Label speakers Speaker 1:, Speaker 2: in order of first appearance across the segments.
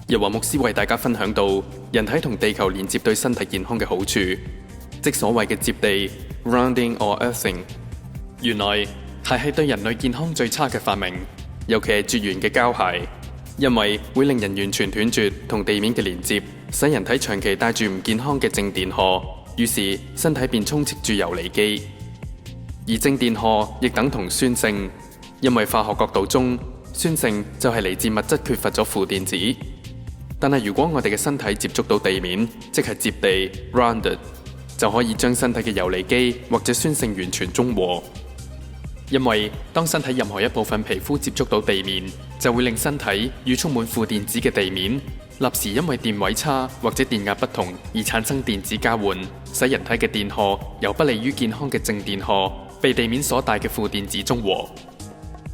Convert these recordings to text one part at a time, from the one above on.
Speaker 1: 又話牧師為大家分享到人體同地球連接對身體健康嘅好處，即所謂嘅接地 （grounding or earthing）。原來鞋係對人類健康最差嘅發明，尤其係絕緣嘅膠鞋，因為會令人完全斷絕同地面嘅連接，使人體長期帶住唔健康嘅正電荷，於是身體便充斥住游離基。而正電荷亦等同酸性，因為化學角度中，酸性就係嚟自物質缺乏咗負電子。但係如果我哋嘅身體接觸到地面，即係接地 （grounded）， 就可以將身體嘅游離基或者酸性完全中和。因為當身體任何一部分皮膚接觸到地面，就會令身體與充滿負電子嘅地面立時因為電位差或者電壓不同而產生電子交換，使人體嘅電荷由不利於健康嘅正電荷被地面所帶嘅負電子中和。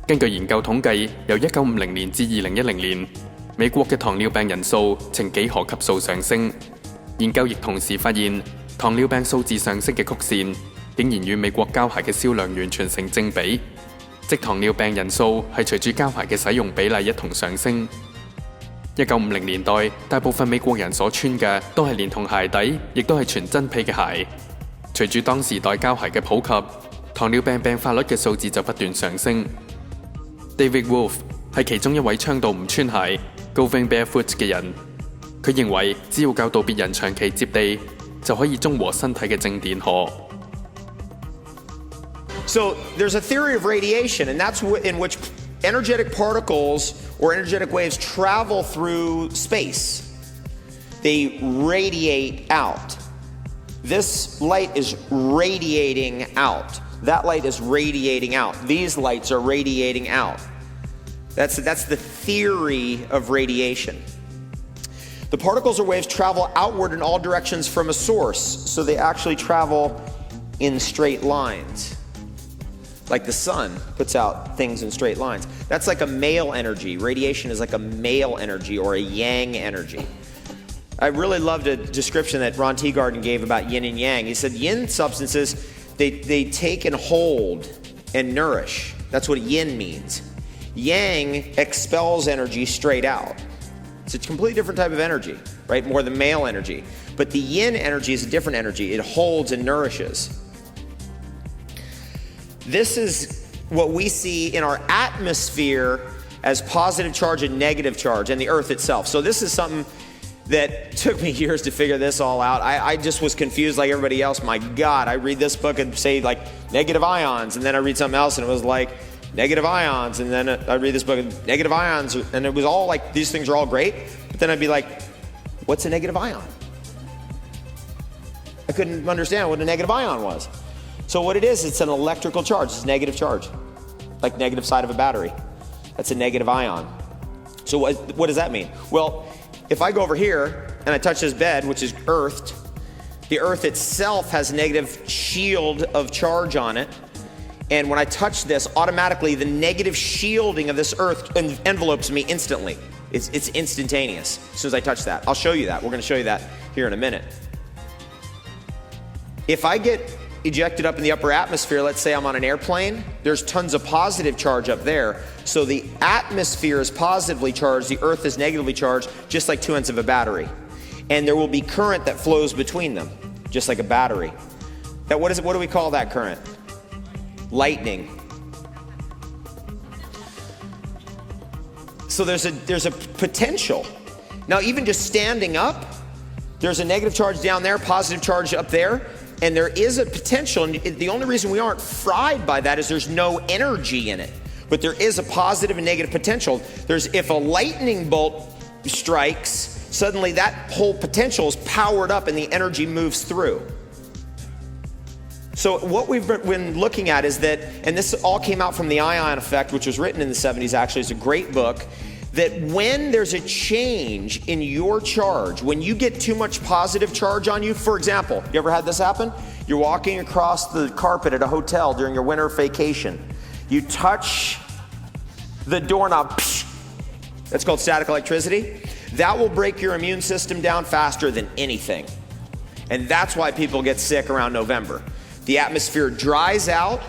Speaker 1: 根據研究統計，由1950年至2010年，美國嘅糖尿病人數呈幾何級數上升。研究亦同時發現，糖尿病數字上升嘅曲線竟然與美國膠鞋嘅銷量完全成正比，即糖尿病人數係隨住膠鞋嘅使用比例一同上升。1950年代，大部分美國人所穿嘅都係連同鞋底，亦都係全真皮嘅鞋。隨住當時代膠鞋嘅普及，糖尿病病發率嘅數字就不斷上升。David Wolf 係其中一位倡導唔穿鞋 （going barefoot） 嘅人。佢認為只要教導別人長期接地，就可以中和身體嘅正電荷。
Speaker 2: So there's a theory of radiation, and that's in which energetic particles or energetic waves travel through space. They radiate out. This light is radiating out. That light is radiating out. These lights are radiating out. That's the theory of radiation. The particles or waves travel outward in all directions from a source, so they actually travel in straight lines. Like the sun puts out things in straight lines. That's like a male energy. Radiation is like a male energy or a yang energy. I really loved a description that Ron Teagarden gave about yin and yang. He said yin substances, they take and hold and nourish. That's what yin means. Yang expels energy straight out. It's a completely different type of energy, right? More than male energy. But the yin energy is a different energy. It holds and nourishes. This is what we see in our atmosphere as positive charge and negative charge, and the earth itself. So this is something that took me years to figure this all out. I just was confused like everybody else. My God, I read this book and say like negative ions, and then I read something else and it was like negative ions, and then I read this book and negative ions, and it was all like these things are all great, but then I'd be like, what's a negative ion? I couldn't understand what a negative ion was. So what it is, it's an electrical charge. It's a negative charge, like negative side of a battery. That's a negative ion. So what does that mean? Well, if I go over here and I touch this bed, which is earthed, the earth itself has a negative shield of charge on it. And when I touch this, automatically the negative shielding of this earth envelopes me instantly. It's instantaneous as soon as I touch that. I'll show you that. We're going to show you that here in a minute. If I get ejected up in the upper atmosphere, let's say I'm on an airplane, there's tons of positive charge up there. So the atmosphere is positively charged, the earth is negatively charged, just like two ends of a battery. And there will be current that flows between them, just like a battery. What do we call that current? Lightning. So there's a potential. Now even just standing up, there's a negative charge down there, positive charge up there. And there is a potential, and the only reason we aren't fried by that is there's no energy in it. But there is a positive and negative potential. If a lightning bolt strikes, suddenly that whole potential is powered up and the energy moves through. So what we've been looking at is that, and this all came out from the ion effect, which was written in the 70s actually, it's a great book, that when there's a change in your charge, when you get too much positive charge on you, for example, you ever had this happen? You're walking across the carpet at a hotel during your winter vacation. You touch the doorknob, that's called static electricity. That will break your immune system down faster than anything. And that's why people get sick around November. The atmosphere dries out.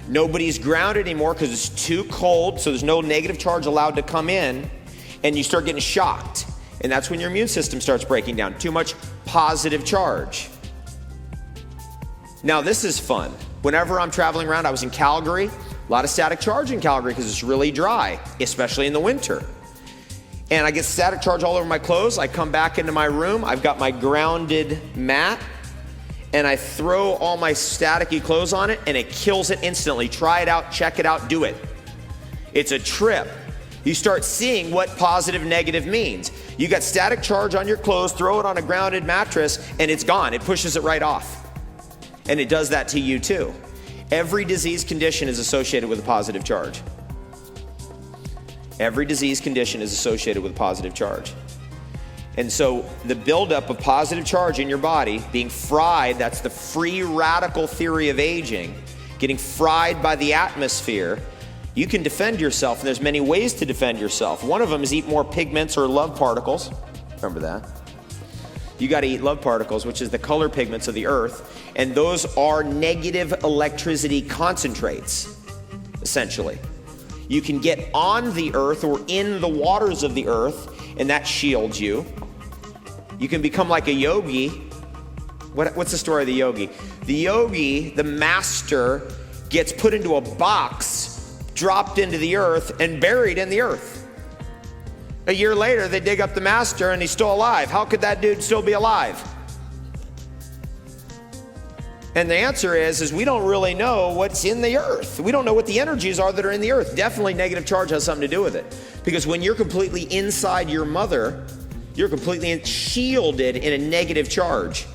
Speaker 2: Nobody's grounded anymore because it's too cold, so there's no negative charge allowed to come in, and you start getting shocked. And that's when your immune system starts breaking down. Too much positive charge. Now this is fun. Whenever I'm traveling around, I was in Calgary, a lot of static charge in Calgary because it's really dry, especially in the winter. And I get static charge all over my clothes. I come back into my room, I've got my grounded mat, and I throw all my staticky clothes on it and it kills it instantly. Try it out, check it out, do it. It's a trip. You start seeing what positive, negative means. You got static charge on your clothes, throw it on a grounded mattress, and it's gone. It pushes it right off. And it does that to you too. Every disease condition is associated with a positive charge. Every disease condition is associated with a positive charge. And so the buildup of positive charge in your body, being fried, that's the free radical theory of aging, getting fried by the atmosphere, you can defend yourself, and there's many ways to defend yourself. One of them is eat more pigments or love particles. Remember that? You got to eat love particles, which is the color pigments of the earth, and those are negative electricity concentrates, essentially. You can get on the earth or in the waters of the earth, and that shields you. You can become like a yogi. What's the story of the yogi? The yogi, the master, gets put into a box, dropped into the earth, and buried in the earth. A year later, they dig up the master and he's still alive. How could that dude still be alive? And the answer is we don't really know what's in the earth. We don't know what the energies are that are in the earth. Definitely negative charge has something to do with it. Because when you're completely inside your mother, you're completely shielded in a negative charge.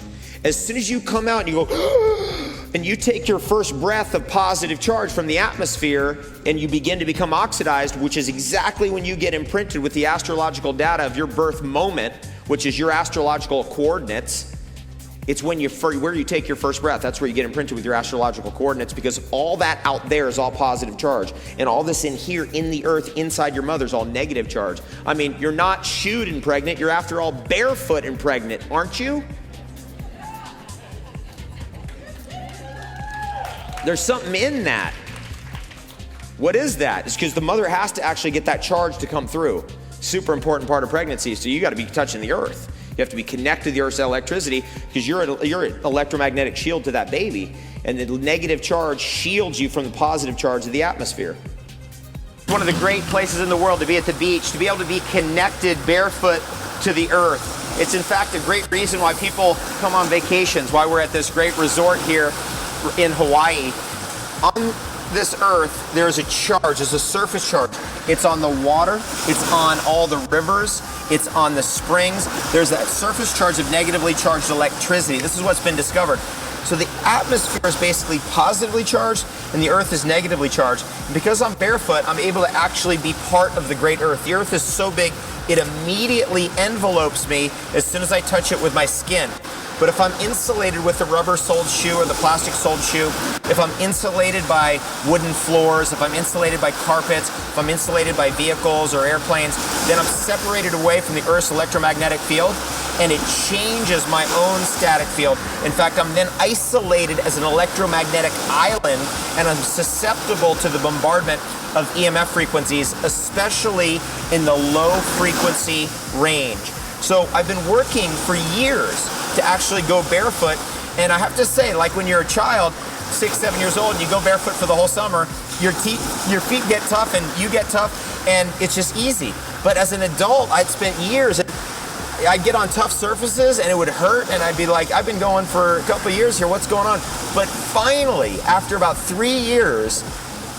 Speaker 2: As soon as you come out and you go, and you take your first breath of positive charge from the atmosphere and you begin to become oxidized, which is exactly when you get imprinted with the astrological data of your birth moment, which is your astrological coordinates. It's when where you take your first breath. That's where you get imprinted with your astrological coordinates, because all that out there is all positive charge. And all this in here, in the earth, inside your mother, is all negative charge. I mean, you're not shoed and pregnant. You're after all barefoot and pregnant, aren't you? There's something in that. What is that? It's because the mother has to actually get that charge to come through. Super important part of pregnancy. So you got to be touching the earth. You have to be connected to the earth's electricity, because you're an electromagnetic shield to that baby, and the negative charge shields you from the positive charge of the atmosphere. One of the great places in the world to be at the beach, to be able to be connected barefoot to the earth. It's in fact a great reason why people come on vacations, why we're at this great resort here in Hawaii. On this earth, there's a charge, there's a surface charge. It's on the water, it's on all the rivers, it's on the springs. There's that surface charge of negatively charged electricity. This is what's been discovered. So the atmosphere is basically positively charged and the earth is negatively charged. And because I'm barefoot, I'm able to actually be part of the great earth. The earth is so big, it immediately envelopes me as soon as I touch it with my skin. But if I'm insulated with a rubber-soled shoe or the plastic-soled shoe, if I'm insulated by wooden floors, if I'm insulated by carpets, if I'm insulated by vehicles or airplanes, then I'm separated away from the Earth's electromagnetic field, and it changes my own static field. In fact, I'm then isolated as an electromagnetic island, and I'm susceptible to the bombardment of EMF frequencies, especially in the low-frequency range. So I've been working for years to actually go barefoot, and I have to say, like when you're a child, 6, 7 years old, and you go barefoot for the whole summer, your feet get tough and you get tough, and it's just easy. But as an adult, I'd spent years, and I'd get on tough surfaces and it would hurt, and I'd be like, I've been going for a couple of years here, what's going on? But finally, after about 3 years,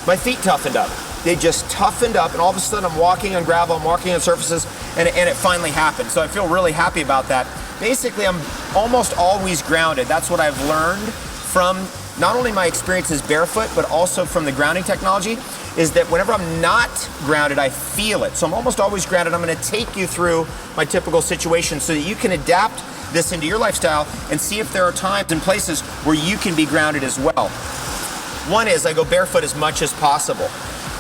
Speaker 2: my feet toughened up. They just toughened up, and all of a sudden I'm walking on gravel, I'm walking on surfaces, and it finally happened. So I feel really happy about that. Basically, I'm almost always grounded. That's what I've learned from not only my experiences barefoot, but also from the grounding technology, is that whenever I'm not grounded, I feel it. So I'm almost always grounded. I'm going to take you through my typical situation so that you can adapt this into your lifestyle and see if there are times and places where you can be grounded as well. One is I go barefoot as much as possible.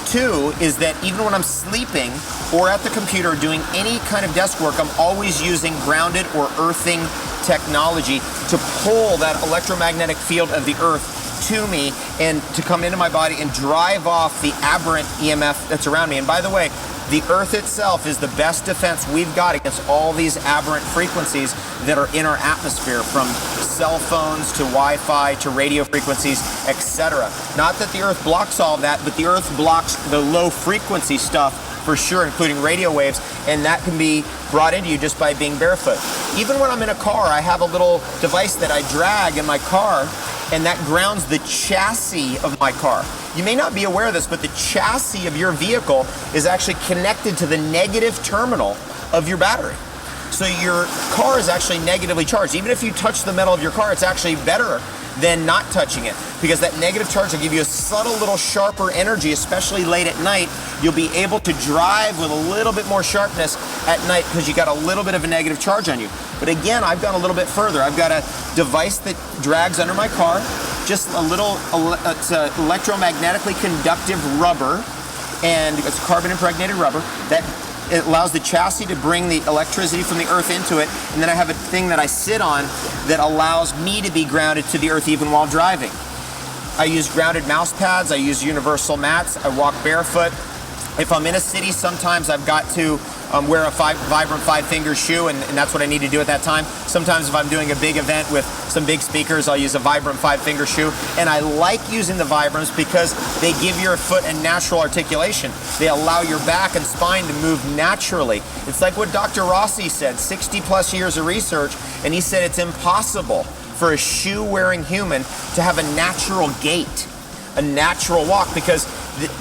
Speaker 2: 2 is that even when I'm sleeping or at the computer doing any kind of desk work, I'm always using grounded or earthing technology to pull that electromagnetic field of the earth to me and to come into my body and drive off the aberrant EMF that's around me. And by the way, The Earth itself is the best defense we've got against all these aberrant frequencies that are in our atmosphere, from cell phones to Wi-Fi to radio frequencies, etc. Not that the Earth blocks all of that, but the Earth blocks the low frequency stuff for sure, including radio waves, and that can be brought into you just by being barefoot. Even when I'm in a car, I have a little device that I drag in my car, and that grounds the chassis of my car. You may not be aware of this, but the chassis of your vehicle is actually connected to the negative terminal of your battery. So your car is actually negatively charged. Even if you touch the metal of your car, it's actually better than not touching it, because that negative charge will give you a subtle little sharper energy, especially late at night. You'll be able to drive with a little bit more sharpness at night because you got a little bit of a negative charge on you. But again, I've gone a little bit further. I've got a device that drags under my car, just a little, it's a electromagnetically conductive rubber, and it's carbon impregnated rubber that it allows the chassis to bring the electricity from the Earth into it, and then I have a thing that I sit on that allows me to be grounded to the Earth even while driving. I use grounded mouse pads, I use universal mats, I walk barefoot. If I'm in a city, sometimes I've got to wear a Vibram 5-finger shoe, and that's what I need to do at that time. Sometimes if I'm doing a big event with some big speakers, I'll use a Vibram 5-finger shoe. And I like using the Vibrams because they give your foot a natural articulation. They allow your back and spine to move naturally. It's like what Dr. Rossi said, 60 plus years of research, and he said it's impossible for a shoe-wearing human to have a natural gait, a natural walk, because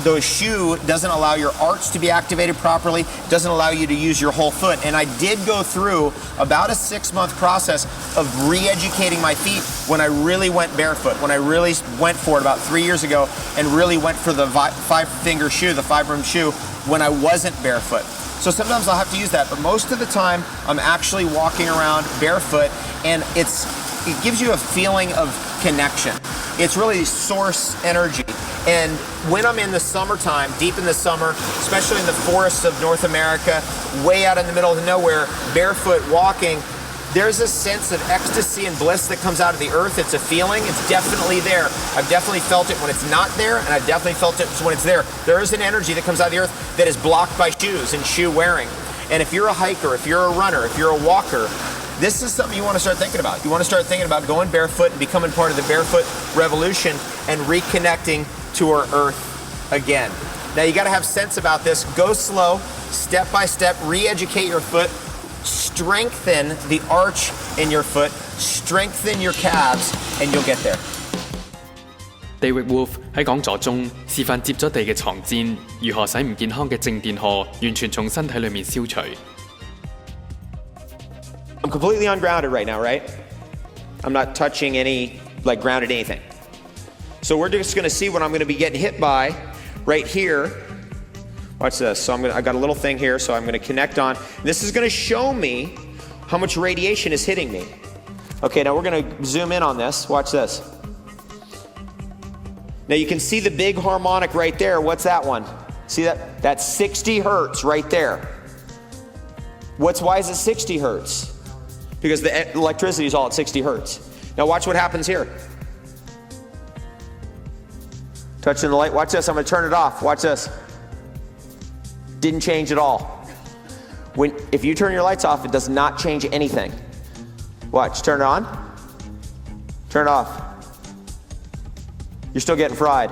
Speaker 2: the shoe doesn't allow your arch to be activated properly, doesn't allow you to use your whole foot. And I did go through about a 6-month process of re-educating my feet when I really went barefoot, when I really went for it about 3 years ago and really went for the 5-finger shoe, the Vibram shoe, when I wasn't barefoot. So sometimes I'll have to use that, but most of the time I'm actually walking around barefoot, and it gives you a feeling of connection. It's really source energy. And when I'm in the summertime, deep in the summer, especially in the forests of North America, way out in the middle of nowhere, barefoot walking, there's a sense of ecstasy and bliss that comes out of the earth. It's a feeling. It's definitely there. I've definitely felt it when it's not there, and I've definitely felt it when it's there. There is an energy that comes out of the earth that is blocked by shoes and shoe wearing. And if you're a hiker, if you're a runner, if you're a walker, this is something you want to start thinking about. You want to start thinking about going barefoot and becoming part of the barefoot revolution and reconnecting to our earth again. Now you got to have sense about this. Go slow, step by step, re-educate your foot, strengthen the arch in your foot, strengthen your calves, and you'll get there.
Speaker 1: David Wolf 喺講座中示範接咗地嘅床墊如何使唔健康嘅靜電荷完全從身體裏面消除。
Speaker 2: I'm completely ungrounded right now, right? I'm not touching any, like, grounded anything. So we're just going to see what I'm going to be getting hit by right here. Watch this. So I got a little thing here, so I'm going to connect on. This is going to show me how much radiation is hitting me. Okay, now we're going to zoom in on this. Watch this. Now you can see the big harmonic right there. What's that one? See that? That's 60 hertz right there. Why is it 60 hertz? Because the electricity is all at 60 hertz. Now watch what happens here. Touching the light. Watch this. I'm going to turn it off. Watch this. Didn't change at all. If you turn your lights off, it does not change anything. Watch. Turn it on. Turn it off. You're still getting fried.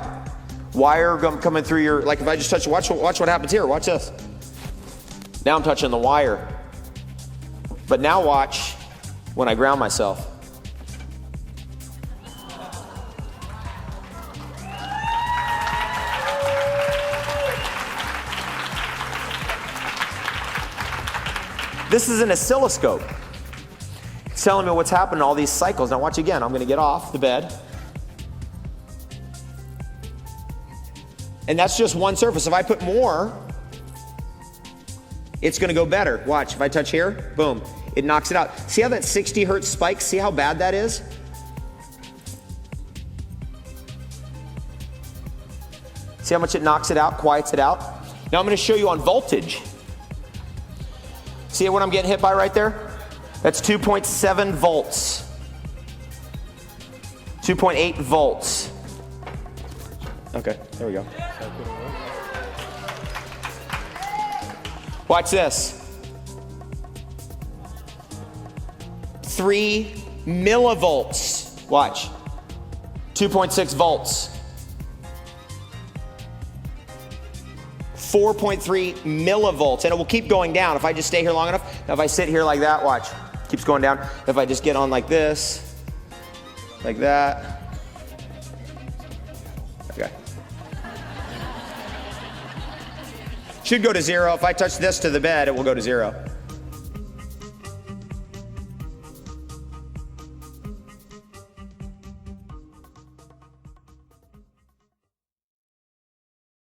Speaker 2: Wire coming through your, like if I just touch, watch what happens here. Watch this. Now I'm touching the wire. But now watch when I ground myself. This is an oscilloscope. It's telling me what's happening in all these cycles. Now watch again. I'm going to get off the bed. And that's just one surface. If I put more, it's going to go better. Watch. If I touch here, boom, it knocks it out. See how that 60 hertz spike? See how bad that is? See how much it knocks it out, quiets it out? Now I'm going to show you on voltage. See what I'm getting hit by right there? That's 2.7 volts. 2.8 volts. Okay, there we go. Watch this. 3 millivolts. Watch. 2.6 volts. 4.3 millivolts. And it will keep going down if I just stay here long enough. Now if I sit here like that, watch. Keeps going down. If I just get on like this, like that. Okay. Should go to 0. If I touch this to the bed, it will go to 0.